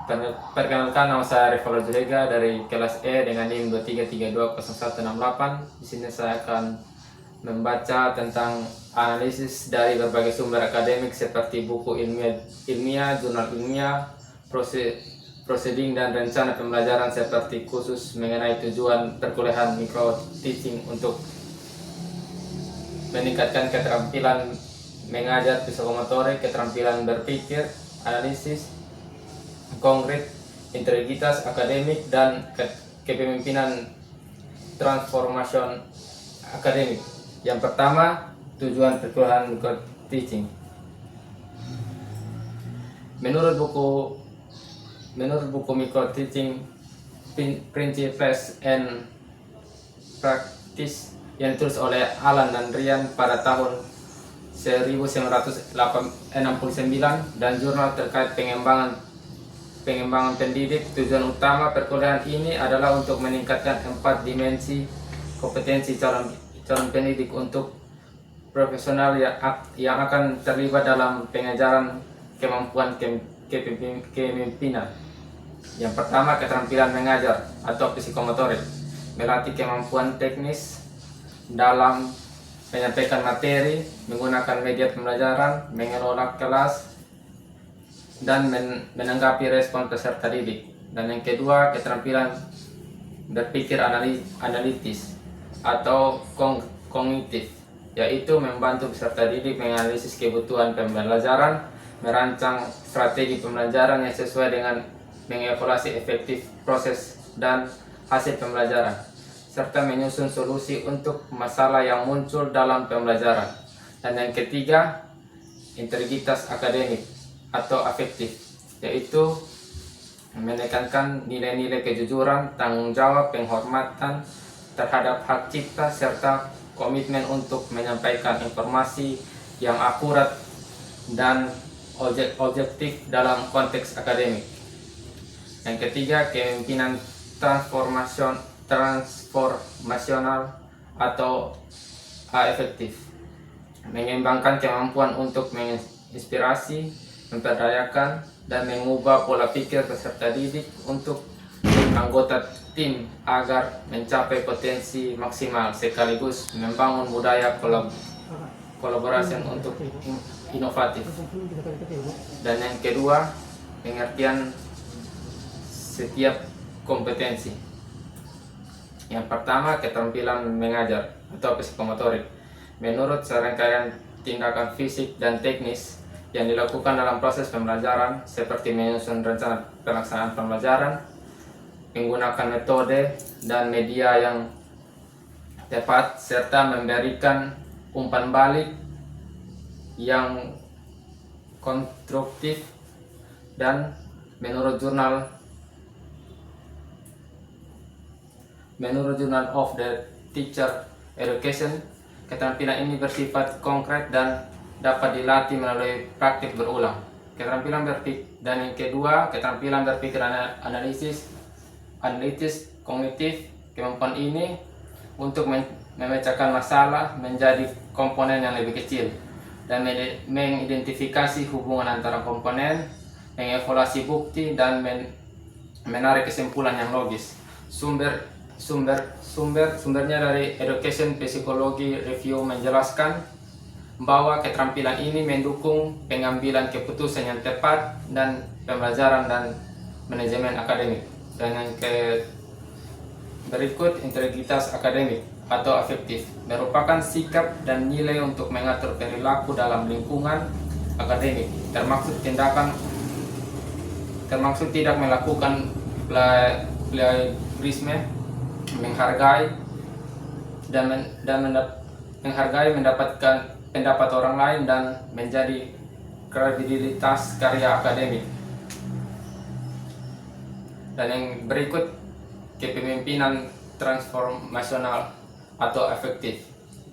Perkenalkan, nama saya Rivaldo Julega dari kelas E dengan NIM 23320168. Di sini saya akan membaca tentang analisis dari berbagai sumber akademik seperti buku ilmiah, jurnal ilmiah, proceeding dan rencana pembelajaran seperti khusus mengenai tujuan perkuliahan micro teaching untuk meningkatkan keterampilan mengajar psikomotorik, keterampilan berpikir, analisis konkret, integritas akademik, dan kepemimpinan transformation akademik. Yang pertama, tujuan perkuliahan micro teaching. Menurut buku Micro Teaching Principles and Practice yang ditulis oleh Alan dan Ryan pada tahun 1969 dan jurnal terkait pengembangan pendidik, tujuan utama perkuliahan ini adalah untuk meningkatkan 4 dimensi kompetensi calon pendidik untuk profesional yang akan terlibat dalam pengajaran kemampuan kepemimpinan. Yang pertama, keterampilan mengajar atau psikomotorik, melatih kemampuan teknis dalam menyampaikan materi, menggunakan media pembelajaran, mengelola kelas, dan menanggapi respon peserta didik. Dan yang kedua, keterampilan berpikir analitis atau kognitif, yaitu membantu peserta didik menganalisis kebutuhan pembelajaran, merancang strategi pembelajaran yang sesuai dengan mengevaluasi efektif proses dan hasil pembelajaran, serta menyusun solusi untuk masalah yang muncul dalam pembelajaran. Dan yang ketiga, integritas akademik atau afektif, yaitu menekankan nilai-nilai kejujuran, tanggung jawab, penghormatan terhadap hak cipta, serta komitmen untuk menyampaikan informasi yang akurat dan objektif dalam konteks akademik. Yang ketiga, kepemimpinan transformasional atau afektif, mengembangkan kemampuan untuk menginspirasi, memperdayakan, dan mengubah pola pikir peserta didik untuk anggota tim agar mencapai potensi maksimal, sekaligus membangun budaya kolaborasi untuk inovatif. Dan yang kedua, pengertian setiap kompetensi. Yang pertama, keterampilan mengajar atau psikomotorik. Menurut serangkaian tindakan fisik dan teknis yang dilakukan dalam proses pembelajaran, seperti menyusun rencana pelaksanaan pembelajaran, menggunakan metode dan media yang tepat, serta memberikan umpan balik yang konstruktif. Dan menurut jurnal of the Teacher Education, keterampilan ini bersifat konkret dan dapat dilatih melalui praktik berulang. Keterampilan berpikir. Dan yang kedua, keterampilan berpikir analitis kognitif. Kemampuan ini untuk memecahkan masalah menjadi komponen yang lebih kecil dan mengidentifikasi hubungan antara komponen, mengevaluasi bukti, dan menarik kesimpulan yang logis. Sumbernya dari Education Psychology Review menjelaskan bahwa keterampilan ini mendukung pengambilan keputusan yang tepat dan pembelajaran dan manajemen akademik. Dan yang berikut, integritas akademik atau afektif, merupakan sikap dan nilai untuk mengatur perilaku dalam lingkungan akademik, termaksud tidak melakukan plagiarisme, menghargai mendapatkan pendapat orang lain, dan menjadi kredibilitas karya akademik. Dan yang berikut, kepemimpinan transformasional atau efektif,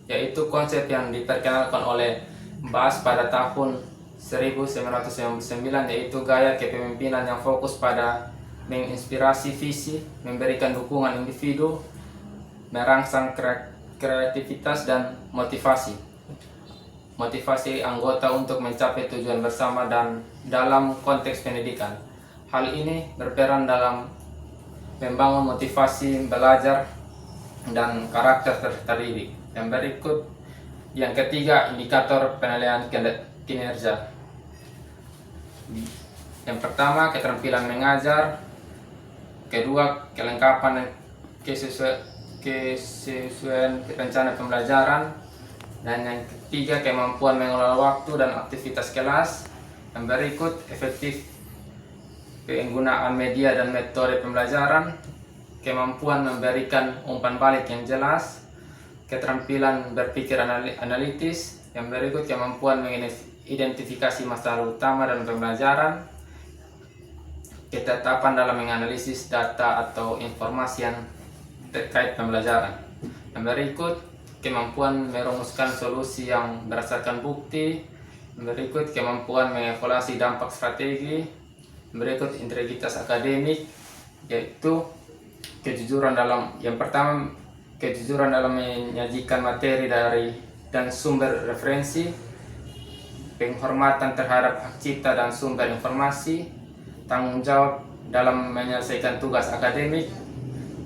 yaitu konsep yang diperkenalkan oleh Bass pada tahun 1999, yaitu gaya kepemimpinan yang fokus pada menginspirasi visi, memberikan dukungan individu, merangsang kreativitas dan motivasi anggota untuk mencapai tujuan bersama dan dalam konteks pendidikan. Hal ini berperan dalam membangun motivasi belajar dan karakter peserta didik. Yang ketiga, indikator penilaian kinerja. Yang pertama, keterampilan mengajar. Kedua, kelengkapan kesesuaian rencana pembelajaran. Dan yang ketiga, kemampuan mengelola waktu dan aktivitas kelas. Yang berikut, efektif penggunaan media dan metode pembelajaran, kemampuan memberikan umpan balik yang jelas, keterampilan berpikir analitis. Yang berikut, kemampuan mengidentifikasi masalah utama dalam pembelajaran, ketetapan dalam menganalisis data atau informasi yang terkait pembelajaran. Yang berikut, kemampuan merumuskan solusi yang berdasarkan bukti. Yang berikut, kemampuan mengevaluasi dampak strategi. Berikut, integritas akademik, yaitu kejujuran dalam menyajikan materi dan sumber referensi, penghormatan terhadap hak cipta dan sumber informasi, tanggung jawab dalam menyelesaikan tugas akademik.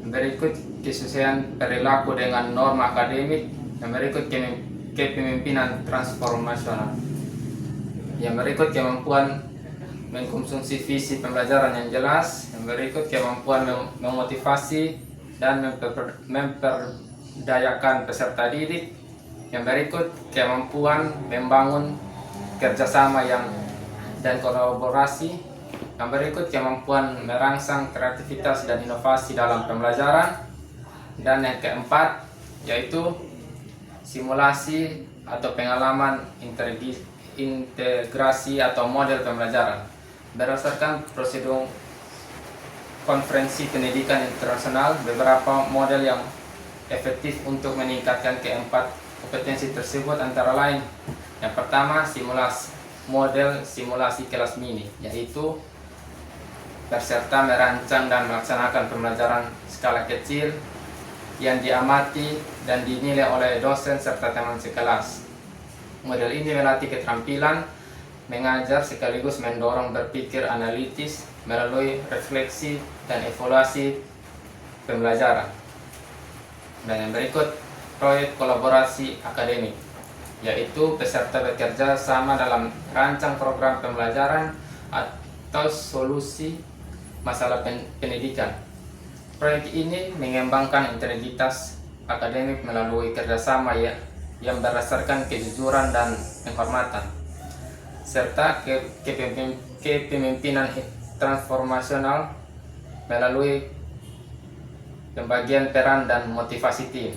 Berikut, kesesuaian perilaku dengan norma akademik. Yang berikut, kepemimpinan transformasional. Yang berikut, kemampuan mengkonsumsi visi pembelajaran yang jelas. Yang berikut, kemampuan memotivasi dan memperdayakan peserta didik. Yang berikut, kemampuan membangun kerjasama dan kolaborasi. Yang berikut, kemampuan merangsang kreativitas dan inovasi dalam pembelajaran. Dan yang keempat, yaitu simulasi atau pengalaman integrasi atau model pembelajaran. Berdasarkan prosedur konferensi pendidikan internasional, beberapa model yang efektif untuk meningkatkan keempat kompetensi tersebut antara lain. Yang pertama, model simulasi kelas mini, yaitu peserta merancang dan melaksanakan pembelajaran skala kecil yang diamati dan dinilai oleh dosen serta teman sekelas. Model ini melatih keterampilan mengajar sekaligus mendorong berpikir analitis melalui refleksi dan evaluasi pembelajaran. Dan yang berikut, proyek kolaborasi akademik, yaitu peserta bekerja sama dalam rancang program pembelajaran atau solusi masalah pendidikan. Proyek ini mengembangkan integritas akademik melalui kerjasama yang berdasarkan kejujuran dan penghormatan, serta kepemimpinan transformasional melalui pembagian peran dan motivasi tim.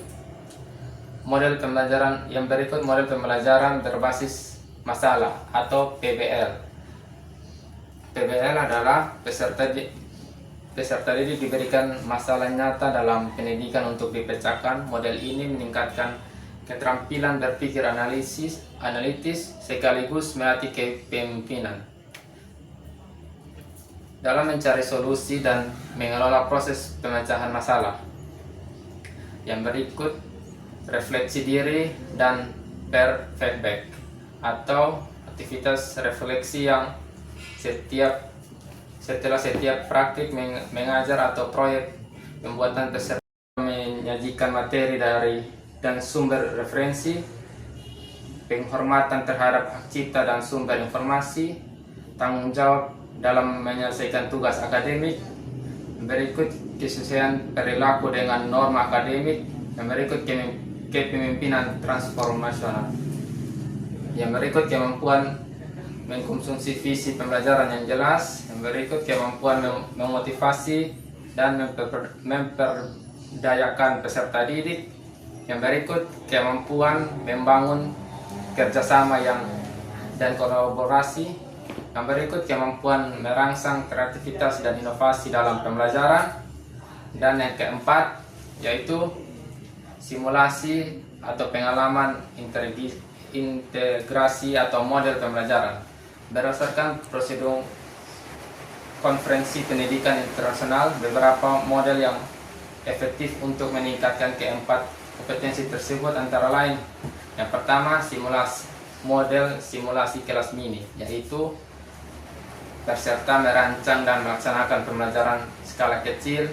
Model pembelajaran yang berikut, model pembelajaran berbasis masalah atau PBL. PBL adalah peserta didik diberikan masalah nyata dalam pendidikan untuk dipecahkan. Model ini meningkatkan keterampilan berpikir analitis sekaligus melatih kepemimpinan dalam mencari solusi dan mengelola proses pemecahan masalah. Yang berikut, refleksi diri dan feedback atau aktivitas refleksi yang setelah setiap praktik mengajar atau proyek pembuatan peserta menyajikan materi dan sumber referensi, penghormatan terhadap hak cipta dan sumber informasi, tanggung jawab dalam menyelesaikan tugas akademik. Berikut, kesesuaian perilaku dengan norma akademik. Yang berikut, kepemimpinan transformasional. Yang berikut, kemampuan mengkonsumsi visi pembelajaran yang jelas. Yang berikut, kemampuan memotivasi dan memperdayakan peserta didik. Yang berikut, kemampuan membangun kerjasama dan kolaborasi. Yang berikut, kemampuan merangsang kreativitas dan inovasi dalam pembelajaran. Dan yang keempat, yaitu simulasi atau pengalaman integrasi atau model pembelajaran. Berdasarkan prosedur konferensi pendidikan internasional, beberapa model yang efektif untuk meningkatkan keempat kompetensi tersebut antara lain. Yang pertama, model simulasi kelas mini, yaitu Peserta merancang dan melaksanakan pembelajaran skala kecil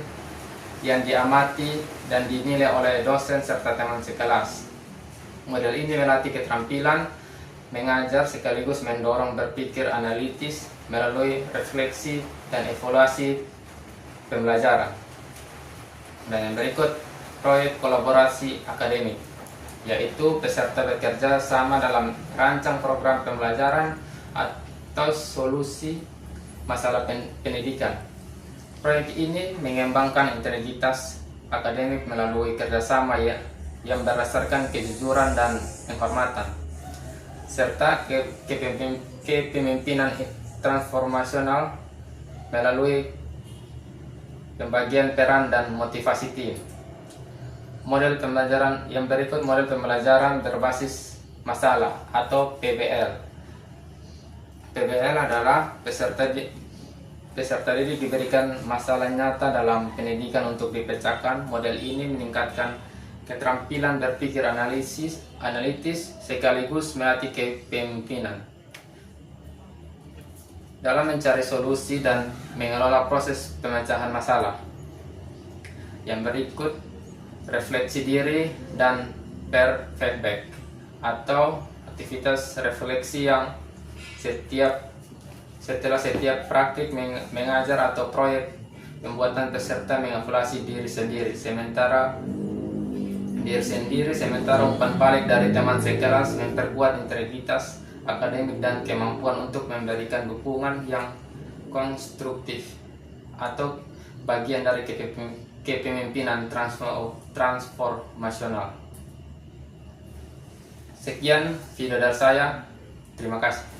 yang diamati dan dinilai oleh dosen serta teman sekelas. Model ini melatih keterampilan mengajar sekaligus mendorong berpikir analitis melalui refleksi dan evaluasi pembelajaran. Dan yang berikut, proyek kolaborasi akademik, yaitu peserta bekerja sama dalam rancang program pembelajaran atau solusi masalah pendidikan. Proyek ini mengembangkan integritas akademik melalui kerjasama yang berdasarkan kejujuran dan penghormatan, serta kepemimpinan transformasional melalui pembagian peran dan motivasi tim. Model pembelajaran yang berikut, model pembelajaran berbasis masalah atau PBL. PBL adalah peserta didik diberikan masalah nyata dalam pendidikan untuk dipecahkan. Model ini meningkatkan keterampilan berpikir analitis sekaligus melatih kepemimpinan dalam mencari solusi dan mengelola proses pemecahan masalah. Yang berikut, refleksi diri dan feedback atau aktivitas refleksi yang setelah setiap praktik mengajar atau proyek pembuatan peserta mengevaluasi diri sendiri sementara umpan balik dari teman sekelas memperkuat integritas akademik dan kemampuan untuk memberikan dukungan yang konstruktif atau bagian dari kepemimpinan transformasional. Sekian video dari saya. Terima kasih.